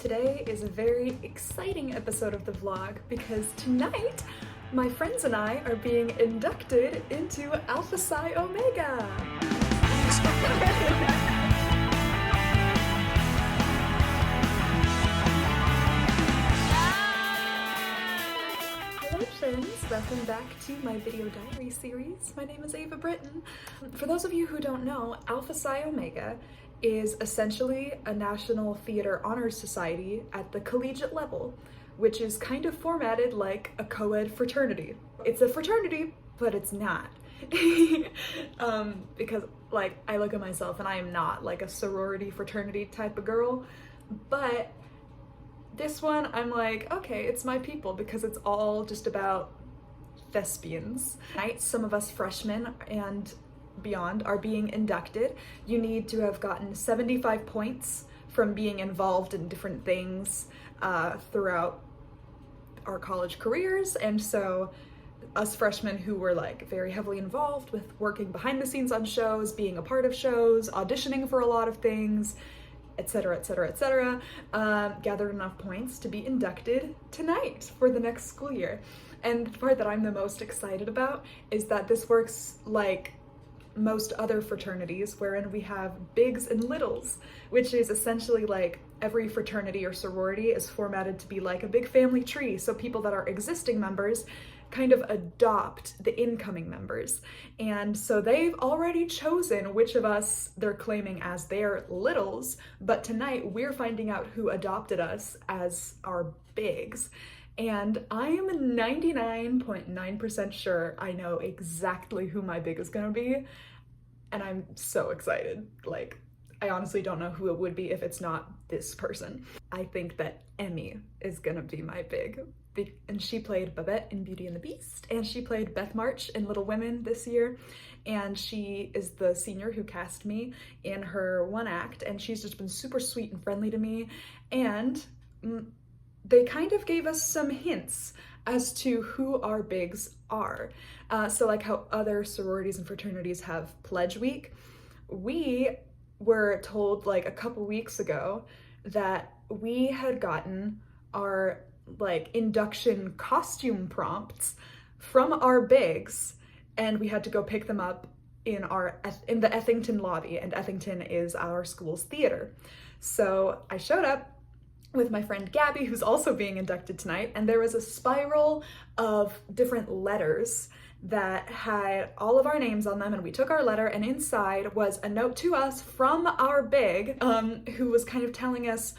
Today is a very exciting episode of the vlog because tonight my friends and I are being inducted into Alpha Psi Omega. Hello friends, welcome back to my video diary series. My name is Eva Britton. For those of you who don't know, Alpha Psi Omega is essentially a National Theater Honors Society at the collegiate level, which is kind of formatted like a co-ed fraternity. It's a fraternity, but it's not. Because like I look at myself and I am not like a sorority fraternity type of girl, but this one I'm like, okay, it's my people because it's all just about thespians. Tonight, some of us freshmen and beyond are being inducted. You need to have gotten 75 points from being involved in different things throughout our college careers, and so us freshmen who were like very heavily involved with working behind the scenes on shows, being a part of shows, auditioning for a lot of things, etc., etc., etc., gathered enough points to be inducted tonight for the next school year. And the part that I'm the most excited about is that this works like most other fraternities, wherein we have bigs and littles, which is essentially like every fraternity or sorority is formatted to be like a big family tree. So people that are existing members kind of adopt the incoming members. And so they've already chosen which of us they're claiming as their littles, but tonight we're finding out who adopted us as our bigs. And I am 99.9% sure I know exactly who my big is gonna be, and I'm so excited. Like, I honestly don't know who it would be if it's not this person. I think that Emmy is gonna be my big. And she played Babette in Beauty and the Beast, and she played Beth March in Little Women this year, and she is the senior who cast me in her one act, and she's just been super sweet and friendly to me, and they kind of gave us some hints as to who our bigs are. So like how other sororities and fraternities have Pledge Week, we were told like a couple weeks ago that we had gotten our like induction costume prompts from our bigs, and we had to go pick them up in the Ethington lobby, and Ethington is our school's theater. So I showed up with my friend Gabby, who's also being inducted tonight, and there was a spiral of different letters that had all of our names on them, and we took our letter, and inside was a note to us from our big, who was kind of telling us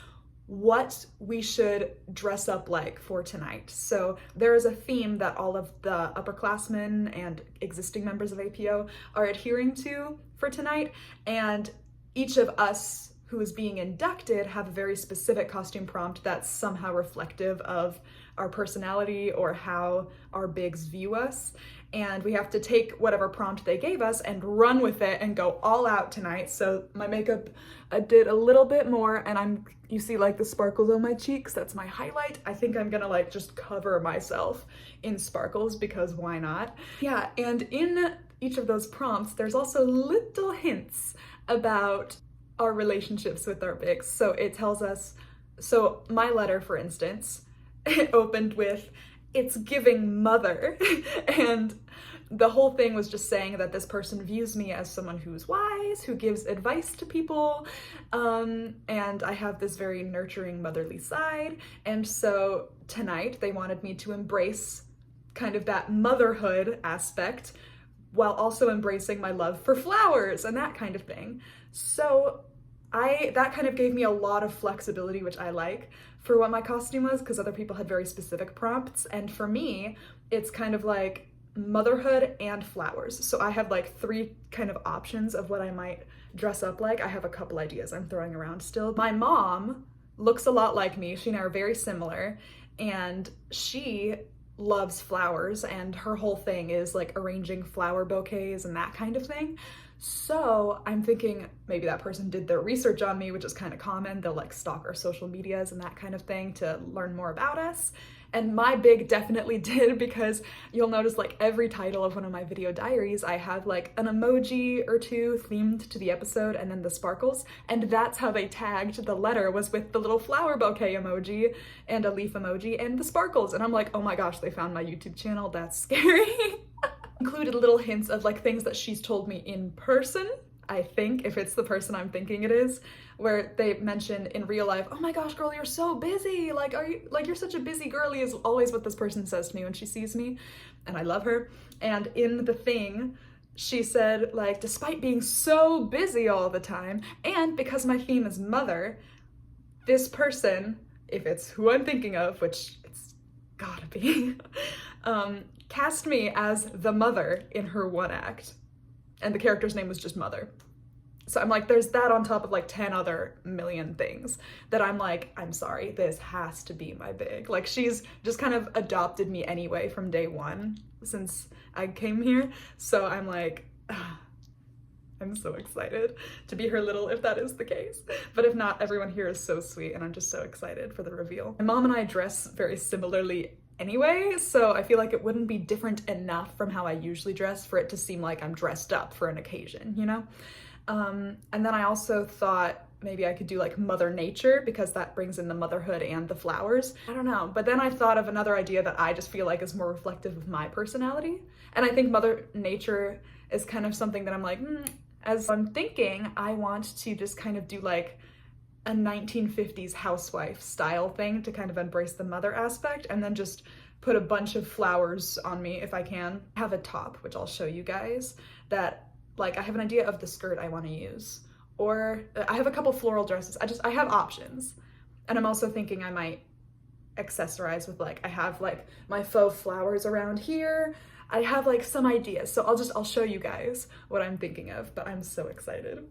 what we should dress up like for tonight. So there is a theme that all of the upperclassmen and existing members of APO are adhering to for tonight, and each of us who is being inducted have a very specific costume prompt that's somehow reflective of our personality or how our bigs view us. And we have to take whatever prompt they gave us and run with it and go all out tonight. So my makeup, I did a little bit more, and you see like the sparkles on my cheeks, that's my highlight. I think I'm gonna like just cover myself in sparkles because why not? Yeah, and in each of those prompts, there's also little hints about our relationships with our bigs. So it tells us, so my letter, for instance, it opened with, "It's giving mother." And the whole thing was just saying that this person views me as someone who's wise, who gives advice to people, and I have this very nurturing motherly side. And so tonight they wanted me to embrace kind of that motherhood aspect while also embracing my love for flowers and that kind of thing. So that kind of gave me a lot of flexibility, which I like, for what my costume was, because other people had very specific prompts, and for me, it's kind of like motherhood and flowers. So I have like three kind of options of what I might dress up like. I have a couple ideas I'm throwing around still. My mom looks a lot like me. She and I are very similar, and she loves flowers, and her whole thing is like arranging flower bouquets and that kind of thing. So I'm thinking maybe that person did their research on me, which is kind of common. They'll like stalk our social medias and that kind of thing to learn more about us. And my big definitely did, because you'll notice like every title of one of my video diaries, I have like an emoji or two themed to the episode and then the sparkles. And that's how they tagged the letter, was with the little flower bouquet emoji and a leaf emoji and the sparkles. And I'm like, oh my gosh, they found my YouTube channel. That's scary. Included little hints of like things that she's told me in person, I think, if it's the person I'm thinking it is, where they mention in real life, oh my gosh, girl, you're so busy. Like, you're such a busy girly, is always what this person says to me when she sees me. And I love her. And in the thing, she said, like, despite being so busy all the time, and because my theme is mother, this person, if it's who I'm thinking of, which it's gotta be, cast me as the mother in her one act. And the character's name was just Mother. So I'm like, there's that on top of like 10 other million things that I'm like, I'm sorry, this has to be my big. Like, she's just kind of adopted me anyway from day one since I came here. So I'm like, I'm so excited to be her little, if that is the case. But if not, everyone here is so sweet and I'm just so excited for the reveal. My mom and I dress very similarly anyway, so I feel like it wouldn't be different enough from how I usually dress for it to seem like I'm dressed up for an occasion, you know? And then I also thought maybe I could do like Mother Nature, because that brings in the motherhood and the flowers. I don't know, but then I thought of another idea that I just feel like is more reflective of my personality. And I think Mother Nature is kind of something that I'm like, as I'm thinking, I want to just kind of do like a 1950s housewife style thing to kind of embrace the mother aspect, and then just put a bunch of flowers on me if I can. I have a top, which I'll show you guys, that like I have an idea of the skirt I want to use, or I have a couple floral dresses. I have options. And I'm also thinking I might accessorize with like, I have like my faux flowers around here. I have like some ideas. So I'll show you guys what I'm thinking of, but I'm so excited.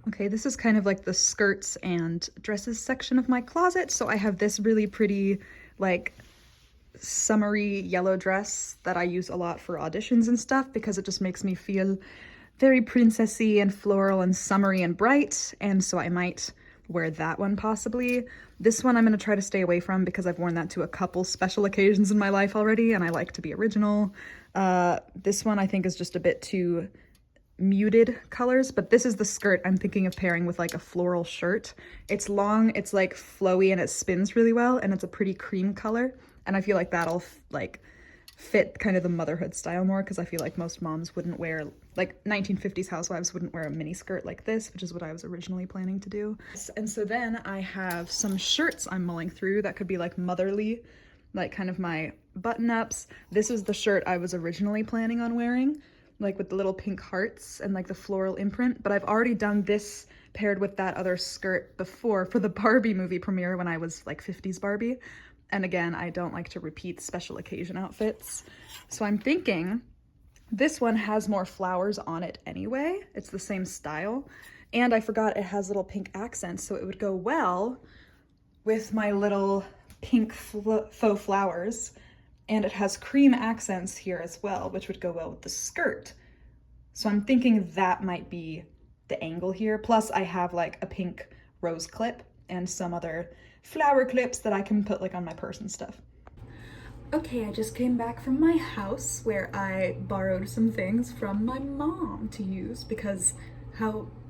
Okay, this is kind of like the skirts and dresses section of my closet. So I have this really pretty, like, summery yellow dress that I use a lot for auditions and stuff, because it just makes me feel very princessy and floral and summery and bright. And so I might wear that one possibly. This one I'm gonna try to stay away from because I've worn that to a couple special occasions in my life already and I like to be original. This one I think is just a bit too muted colors, but this is the skirt I'm thinking of pairing with like a floral shirt. It's long, it's like flowy, and it spins really well, and it's a pretty cream color, and I feel like that'll like fit kind of the motherhood style more, because I feel like most moms wouldn't wear, like 1950s housewives wouldn't wear a mini skirt like this, which is what I was originally planning to do. And so then I have some shirts I'm mulling through that could be like motherly, like kind of my button-ups. This is the shirt I was originally planning on wearing, like with the little pink hearts and like the floral imprint, but I've already done this paired with that other skirt before for the Barbie movie premiere when I was like 50s Barbie. And again, I don't like to repeat special occasion outfits. So I'm thinking this one has more flowers on it anyway. It's the same style. And I forgot it has little pink accents, so it would go well with my little pink faux flowers. And it has cream accents here as well, which would go well with the skirt. So I'm thinking that might be the angle here. Plus I have like a pink rose clip and some other flower clips that I can put like on my purse and stuff. Okay, I just came back from my house where I borrowed some things from my mom to use, because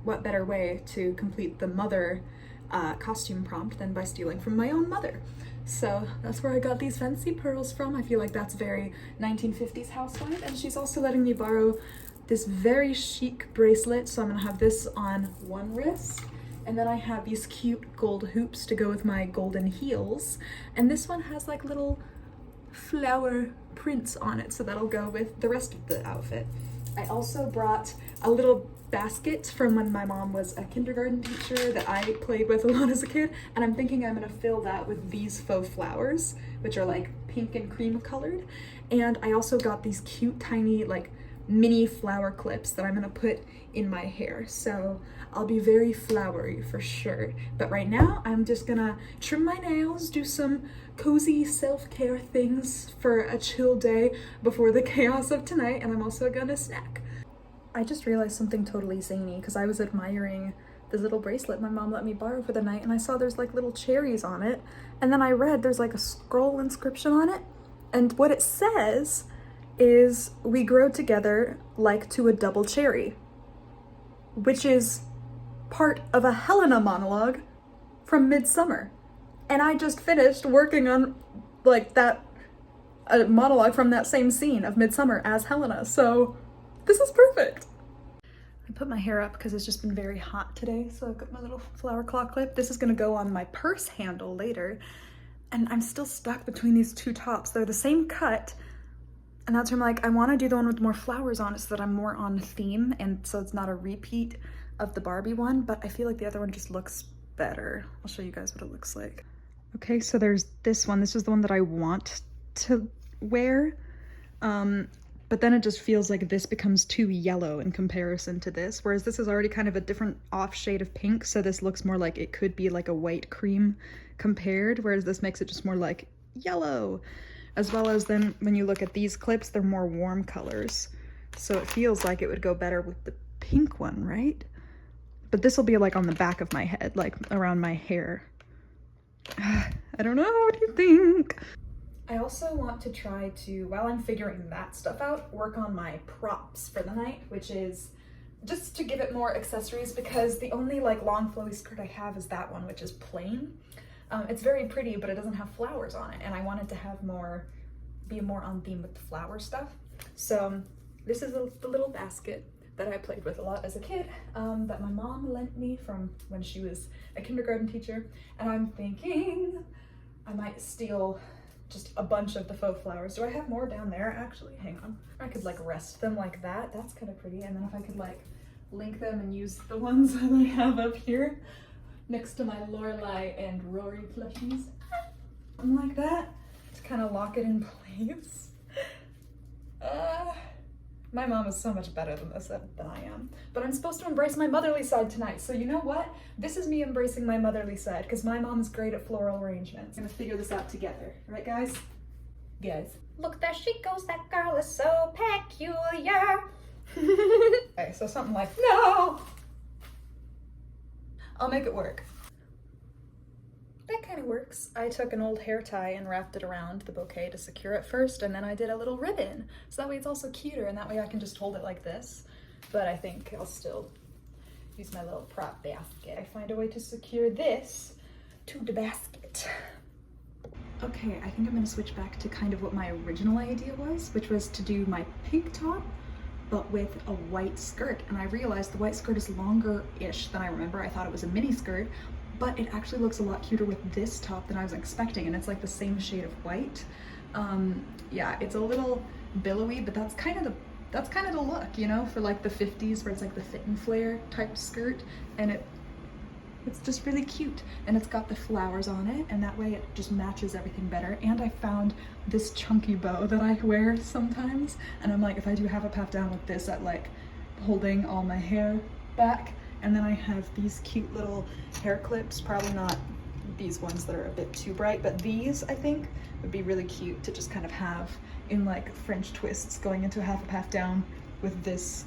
what better way to complete the mother costume prompt than by stealing from my own mother. So that's where I got these fancy pearls from. I feel like that's very 1950s housewife. And she's also letting me borrow this very chic bracelet. So I'm gonna have this on one wrist. And then I have these cute gold hoops to go with my golden heels. And this one has like little flower prints on it, so that'll go with the rest of the outfit. I also brought a little basket from when my mom was a kindergarten teacher that I played with a lot as a kid, and I'm thinking I'm gonna fill that with these faux flowers, which are like pink and cream colored. And I also got these cute tiny like mini flower clips that I'm gonna put in my hair, so I'll be very flowery for sure. But right now I'm just gonna trim my nails, do some cozy self-care things for a chill day before the chaos of tonight, and I'm also gonna snack. I just realized something totally zany because I was admiring this little bracelet my mom let me borrow for the night, and I saw there's like little cherries on it, and then I read there's like a scroll inscription on it, and what it says is we grow together like to a double cherry, which is part of a Helena monologue from Midsummer. And I just finished working on like that a monologue from that same scene of Midsummer as Helena, so this is perfect. I put my hair up because it's just been very hot today, so I've got my little flower claw clip. This is gonna go on my purse handle later, and I'm still stuck between these two tops. They're the same cut, and that's where I'm like, I wanna do the one with more flowers on it so that I'm more on theme, and so it's not a repeat of the Barbie one, but I feel like the other one just looks better. I'll show you guys what it looks like. Okay, so there's this one. This is the one that I want to wear. But then it just feels like this becomes too yellow in comparison to this, whereas this is already kind of a different off shade of pink, so this looks more like it could be like a white cream compared, whereas this makes it just more like yellow. As well as then when you look at these clips, they're more warm colors, so it feels like it would go better with the pink one, right? But this will be like on the back of my head, like around my hair. I don't know, what do you think? I also want to try to, while I'm figuring that stuff out, work on my props for the night, which is just to give it more accessories, because the only like long flowy skirt I have is that one, which is plain. It's very pretty, but it doesn't have flowers on it, and I wanted to have more, be more on theme with the flower stuff. So this is the little basket that I played with a lot as a kid, that my mom lent me from when she was a kindergarten teacher, and I'm thinking I might steal just a bunch of the faux flowers. Do I have more down there actually? Hang on. I could like rest them like that. That's kind of pretty. And then if I could like link them and use the ones that I have up here next to my Lorelai and Rory plushies, something like that, to kind of lock it in place. My mom is so much better than this than I am. But I'm supposed to embrace my motherly side tonight, so you know what? This is me embracing my motherly side, because my mom is great at floral arrangements. I'm gonna figure this out together, right guys? Guys. Look, there she goes, that girl is so peculiar. Okay, so something like, no! I'll make it work. That kind of works. I took an old hair tie and wrapped it around the bouquet to secure it first, and then I did a little ribbon. So that way it's also cuter, and that way I can just hold it like this. But I think I'll still use my little prop basket. I find a way to secure this to the basket. Okay, I think I'm gonna switch back to kind of what my original idea was, which was to do my pink top, but with a white skirt. And I realized the white skirt is longer-ish than I remember. I thought it was a mini skirt, but it actually looks a lot cuter with this top than I was expecting, and it's like the same shade of white. Yeah, it's a little billowy, but that's kind of the look, you know, for like the 50s, where it's like the fit and flare type skirt, and it's just really cute, and it's got the flowers on it, and that way it just matches everything better. And I found this chunky bow that I wear sometimes, and I'm like, if I do have a pat down with this at like holding all my hair back. And then I have these cute little hair clips, probably not these ones that are a bit too bright, but these I think would be really cute to just kind of have in like French twists going into a half down with this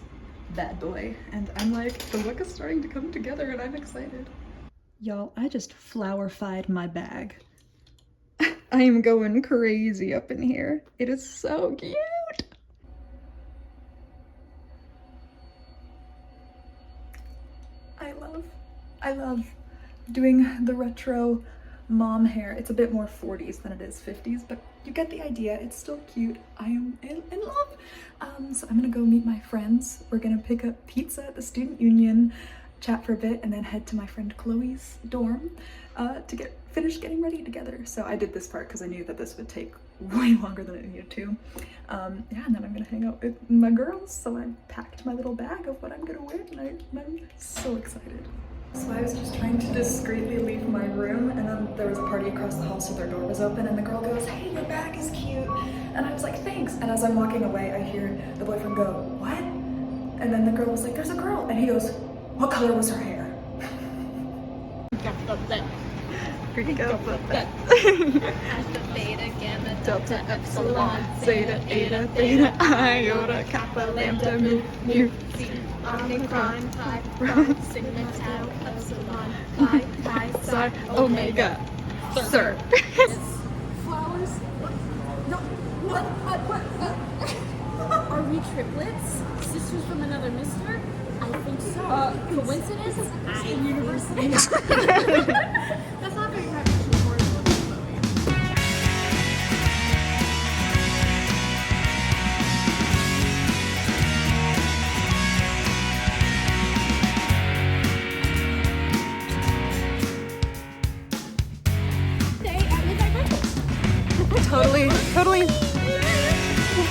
bad boy. And I'm like, the look is starting to come together and I'm excited. Y'all, I just flower-fied my bag. I am going crazy up in here. It is so cute. I love doing the retro mom hair. It's a bit more 40s than it is 50s, but you get the idea. It's still cute. I am in love. So I'm gonna go meet my friends. We're gonna pick up pizza at the Student Union, chat for a bit, and then head to my friend Chloe's dorm to finish getting ready together. So I did this part because I knew that this would take way longer than it needed to. Yeah, and then I'm gonna hang out with my girls. So I packed my little bag of what I'm gonna wear tonight, and I'm so excited. So I was just trying to discreetly leave my room, and then there was a party across the hall, so their door was open, and the girl goes, "Hey, your bag is cute." And I was like, "Thanks." And as I'm walking away, I hear the boyfriend go, "What?" And then the girl was like, "There's a girl." And he goes, "What color was her hair?" Greek alphabet. Alpha, beta, gamma, delta, epsilon, zeta, eta, theta, iota, kappa, lambda, mu, psi, omicron, pi, rho, sigma, tau, epsilon, phi, psi, omega. Sir. Flowers? No, what? Are we triplets? Sisters from another mister? I think so. Coincidence? At university? That's not very practical for us.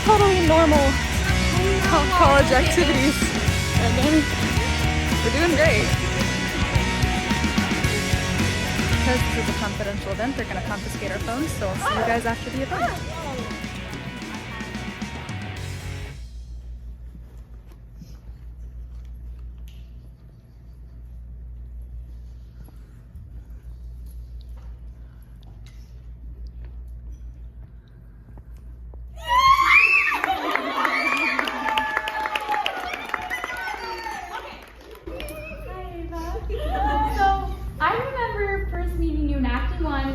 Totally normal college activities. And then we're doing great. Because this is a confidential event, they're going to confiscate our phones, so I'll see you guys after the event.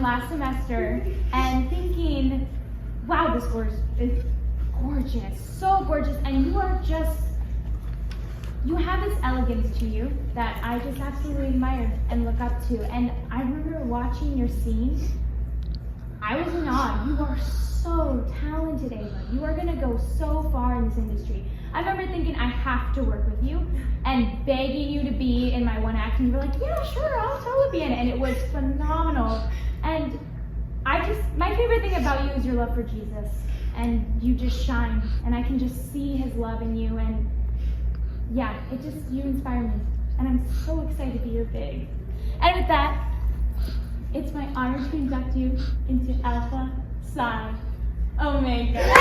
Last semester and thinking, wow, this course is gorgeous, so gorgeous, and you have this elegance to you that I just absolutely admire and look up to. And I remember watching your scene, I was in awe. You are so talented, Ava. You are gonna go so far in this industry. I remember thinking I have to work with you and begging you to be in my one act, and you were like, yeah, sure, I'll totally be in it, and it was phenomenal. And my favorite thing about you is your love for Jesus, and you just shine, and I can just see his love in you, and yeah, you inspire me, and I'm so excited to be your big. And with that, it's my honor to induct you into Alpha Psi Omega.